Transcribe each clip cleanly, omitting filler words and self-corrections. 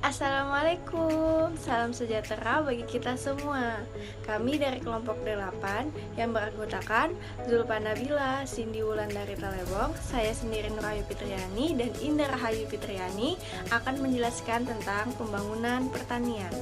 Assalamualaikum, salam sejahtera bagi kita semua. Kami dari kelompok 8 yang beranggotakan Zulpan Nabila, Cindy Wulandari Talebong, saya sendiri Nurayu Fitriani dan Indah Rahayu Fitriani akan menjelaskan tentang pembangunan pertanian.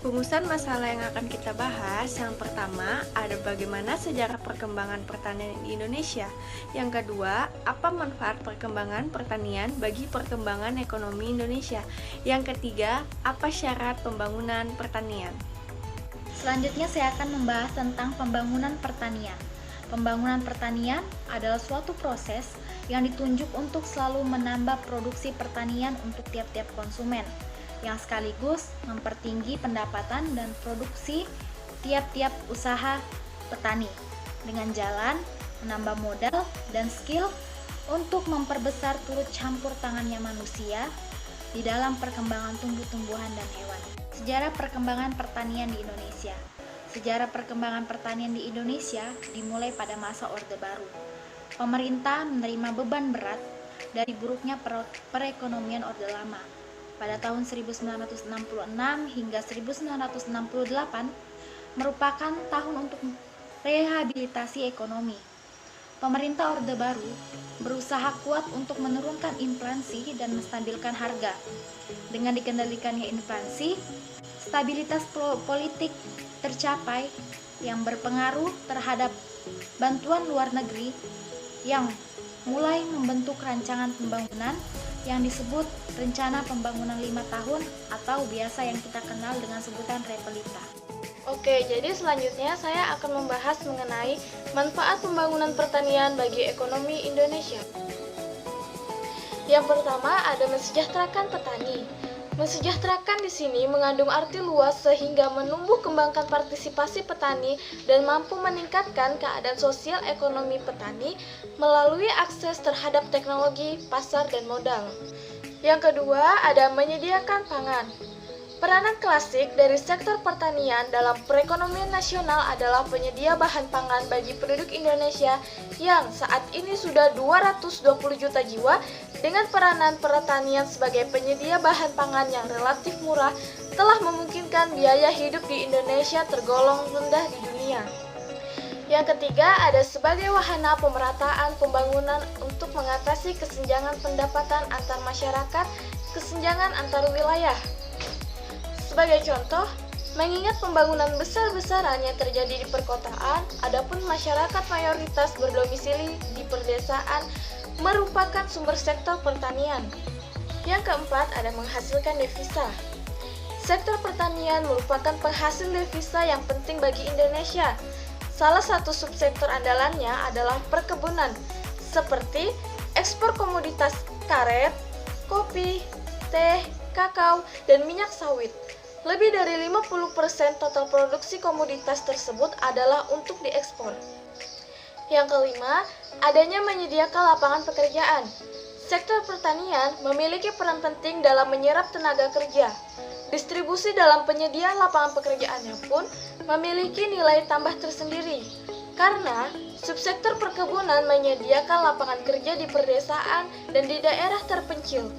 Rumusan masalah yang akan kita bahas, yang pertama ada bagaimana sejarah perkembangan pertanian di Indonesia. Yang kedua, apa manfaat perkembangan pertanian bagi perkembangan ekonomi Indonesia. Yang ketiga, apa syarat pembangunan pertanian. Selanjutnya saya akan membahas tentang pembangunan pertanian. Pembangunan pertanian adalah suatu proses yang ditunjuk untuk selalu menambah produksi pertanian untuk tiap-tiap konsumen, yang sekaligus mempertinggi pendapatan dan produksi tiap-tiap usaha petani dengan jalan menambah modal dan skill untuk memperbesar turut campur tangannya manusia di dalam perkembangan tumbuh-tumbuhan dan hewan. Sejarah perkembangan pertanian di Indonesia. Sejarah perkembangan pertanian di Indonesia dimulai pada masa Orde Baru. Pemerintah menerima beban berat dari buruknya perekonomian Orde Lama. Pada tahun 1966 hingga 1968 merupakan tahun untuk rehabilitasi ekonomi. Pemerintah Orde Baru berusaha kuat untuk menurunkan inflasi dan menstabilkan harga. Dengan dikendalikannya inflasi, stabilitas politik tercapai yang berpengaruh terhadap bantuan luar negeri yang mulai membentuk rancangan pembangunan yang disebut Rencana Pembangunan 5 Tahun atau biasa yang kita kenal dengan sebutan Repelita. Oke, jadi selanjutnya saya akan membahas mengenai manfaat pembangunan pertanian bagi ekonomi Indonesia. Yang pertama ada mensejahterakan petani. Mensejahterakan di sini mengandung arti luas sehingga menumbuh kembangkan partisipasi petani dan mampu meningkatkan keadaan sosial ekonomi petani melalui akses terhadap teknologi, pasar, dan modal. Yang kedua, ada menyediakan pangan. Peranan klasik dari sektor pertanian dalam perekonomian nasional adalah penyedia bahan pangan bagi penduduk Indonesia yang saat ini sudah 220 juta jiwa dengan peranan pertanian sebagai penyedia bahan pangan yang relatif murah telah memungkinkan biaya hidup di Indonesia tergolong rendah di dunia. Yang ketiga, ada sebagai wahana pemerataan pembangunan untuk mengatasi kesenjangan pendapatan antar masyarakat, kesenjangan antar wilayah. Sebagai contoh, mengingat pembangunan besar-besaran yang terjadi di perkotaan, adapun masyarakat mayoritas berdomisili di perdesaan merupakan sumber sektor pertanian. Yang keempat, ada menghasilkan devisa. Sektor pertanian merupakan penghasil devisa yang penting bagi Indonesia. Salah satu subsektor andalannya adalah perkebunan, seperti ekspor komoditas karet, kopi, teh, kakao, dan minyak sawit. Lebih dari 50% total produksi komoditas tersebut adalah untuk diekspor. Yang kelima, adanya menyediakan lapangan pekerjaan. Sektor pertanian memiliki peran penting dalam menyerap tenaga kerja. Distribusi dalam penyediaan lapangan pekerjaannya pun memiliki nilai tambah tersendiri, karena subsektor perkebunan menyediakan lapangan kerja di perdesaan dan di daerah terpencil.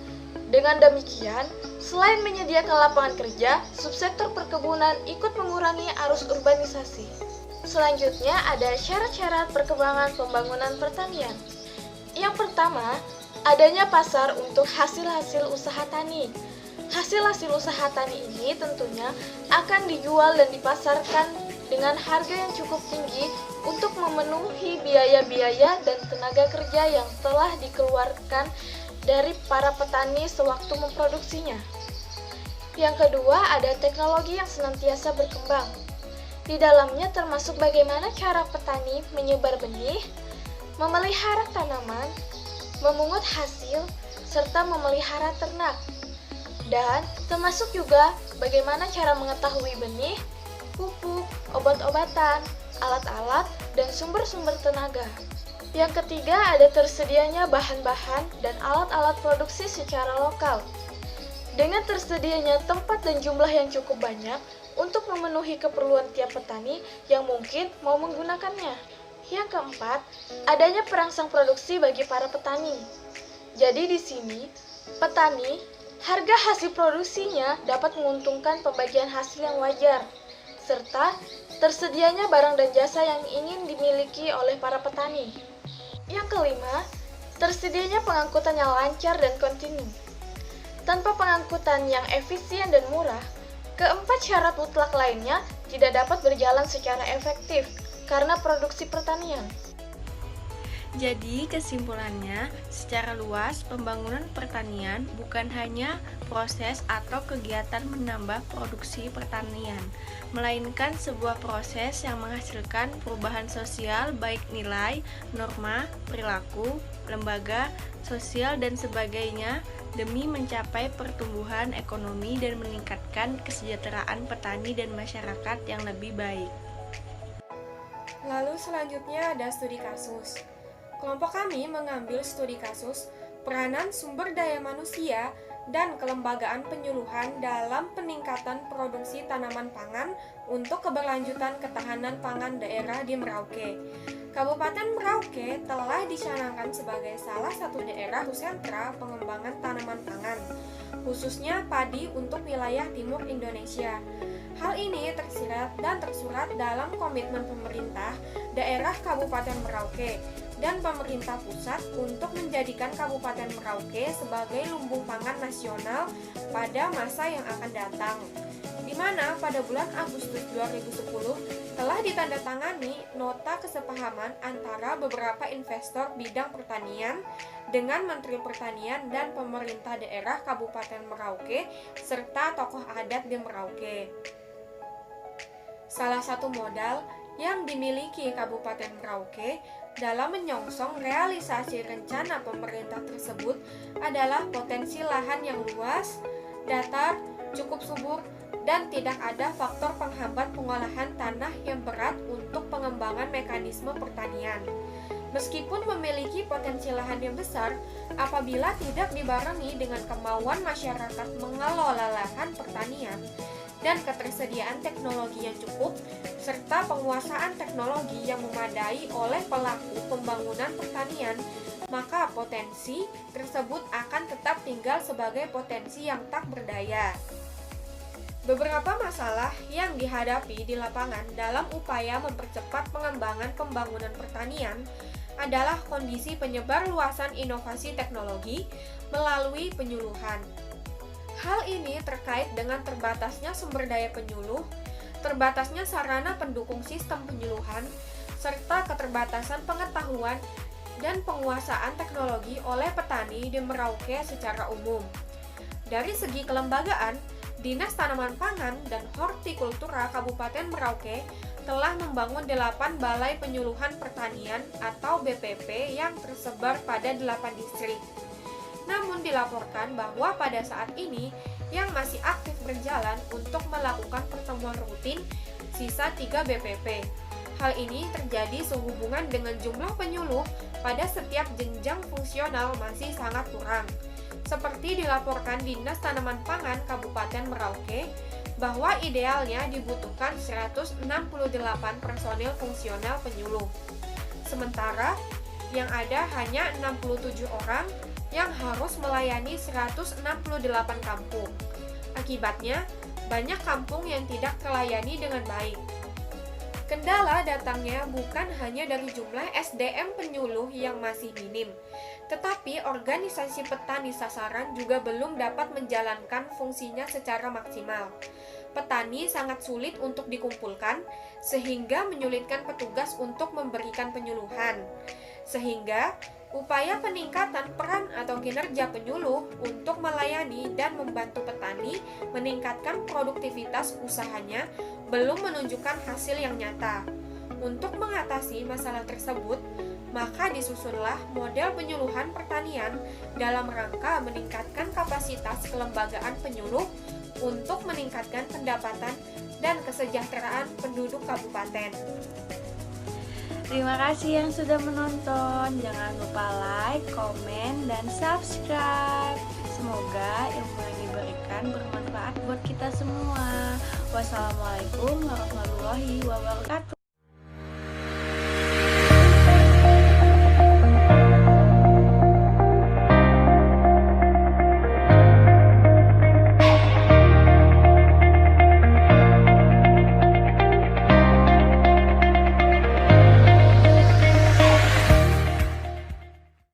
Dengan demikian, selain menyediakan lapangan kerja, subsektor perkebunan ikut mengurangi arus urbanisasi. Selanjutnya ada syarat-syarat perkembangan pembangunan pertanian. Yang pertama, adanya pasar untuk hasil-hasil usaha tani. Hasil-hasil usaha tani ini tentunya akan dijual dan dipasarkan dengan harga yang cukup tinggi untuk memenuhi biaya-biaya dan tenaga kerja yang telah dikeluarkan dari para petani sewaktu memproduksinya. Yang kedua, ada teknologi yang senantiasa berkembang. Di dalamnya termasuk bagaimana cara petani menyebar benih, memelihara tanaman, memungut hasil, serta memelihara ternak. Dan termasuk juga bagaimana cara mengetahui benih, pupuk, obat-obatan, alat-alat, dan sumber-sumber tenaga. Yang ketiga, ada tersedianya bahan-bahan dan alat-alat produksi secara lokal. Dengan tersedianya tempat dan jumlah yang cukup banyak untuk memenuhi keperluan tiap petani yang mungkin mau menggunakannya. Yang keempat, adanya perangsang produksi bagi para petani. Jadi di sini, petani Harga hasil produksinya dapat menguntungkan pembagian hasil yang wajar, serta tersedianya barang dan jasa yang ingin dimiliki oleh para petani. Yang kelima, tersedianya pengangkutan yang lancar dan kontinu. Tanpa pengangkutan yang efisien dan murah, keempat syarat mutlak lainnya tidak dapat berjalan secara efektif karena produksi pertanian. Jadi kesimpulannya, secara luas pembangunan pertanian bukan hanya proses atau kegiatan menambah produksi pertanian, melainkan sebuah proses yang menghasilkan perubahan sosial baik nilai, norma, perilaku, lembaga, sosial dan sebagainya demi mencapai pertumbuhan ekonomi dan meningkatkan kesejahteraan petani dan masyarakat yang lebih baik. Lalu selanjutnya ada studi kasus. Kelompok kami mengambil studi kasus peranan sumber daya manusia dan kelembagaan penyuluhan dalam peningkatan produksi tanaman pangan untuk keberlanjutan ketahanan pangan daerah di Merauke. Kabupaten Merauke telah dicanangkan sebagai salah satu daerah sentra pengembangan tanaman pangan, khususnya padi untuk wilayah timur Indonesia. Hal ini tersirat dan tersurat dalam komitmen pemerintah daerah Kabupaten Merauke dan pemerintah pusat untuk menjadikan Kabupaten Merauke sebagai lumbung pangan nasional pada masa yang akan datang, di mana pada bulan Agustus 2010 telah ditandatangani nota kesepahaman antara beberapa investor bidang pertanian dengan Menteri Pertanian dan pemerintah daerah Kabupaten Merauke serta tokoh adat di Merauke. Salah satu modal yang dimiliki Kabupaten Merauke dalam menyongsong realisasi rencana pemerintah tersebut adalah potensi lahan yang luas, datar, cukup subur, dan tidak ada faktor penghambat pengolahan tanah yang berat untuk pengembangan mekanisme pertanian. Meskipun memiliki potensi lahan yang besar, apabila tidak dibarengi dengan kemauan masyarakat mengelola lahan pertanian dan ketersediaan teknologi yang cukup, serta penguasaan teknologi yang memadai oleh pelaku pembangunan pertanian, maka potensi tersebut akan tetap tinggal sebagai potensi yang tak berdaya. Beberapa masalah yang dihadapi di lapangan dalam upaya mempercepat pengembangan pembangunan pertanian adalah kondisi penyebar luasan inovasi teknologi melalui penyuluhan. Hal ini terkait dengan terbatasnya sumber daya penyuluh, terbatasnya sarana pendukung sistem penyuluhan, serta keterbatasan pengetahuan dan penguasaan teknologi oleh petani di Merauke secara umum. Dari segi kelembagaan, Dinas Tanaman Pangan dan Hortikultura Kabupaten Merauke telah membangun 8 balai penyuluhan pertanian atau BPP yang tersebar pada 8 distrik. Namun dilaporkan bahwa pada saat ini yang masih aktif berjalan untuk melakukan pertemuan rutin sisa 3 BPP. Hal ini terjadi sehubungan dengan jumlah penyuluh pada setiap jenjang fungsional masih sangat kurang. Seperti dilaporkan Dinas Tanaman Pangan Kabupaten Merauke, bahwa idealnya dibutuhkan 168 personil fungsional penyuluh. Sementara yang ada hanya 67 orang yang harus melayani 168 kampung. Akibatnya, banyak kampung yang tidak terlayani dengan baik. Kendala datangnya bukan hanya dari jumlah SDM penyuluh yang masih minim, tetapi organisasi petani sasaran juga belum dapat menjalankan fungsinya secara maksimal. Petani sangat sulit untuk dikumpulkan, sehingga menyulitkan petugas untuk memberikan penyuluhan. Sehingga, upaya peningkatan peran atau kinerja penyuluh untuk melayani dan membantu petani meningkatkan produktivitas usahanya belum menunjukkan hasil yang nyata. Untuk mengatasi masalah tersebut, maka disusunlah model penyuluhan pertanian dalam rangka meningkatkan kapasitas kelembagaan penyuluh untuk meningkatkan pendapatan dan kesejahteraan penduduk kabupaten. Terima kasih yang sudah menonton. Jangan lupa like, komen, dan subscribe. Semoga ilmu yang diberikan bermanfaat buat kita semua. Wassalamualaikum warahmatullahi wabarakatuh.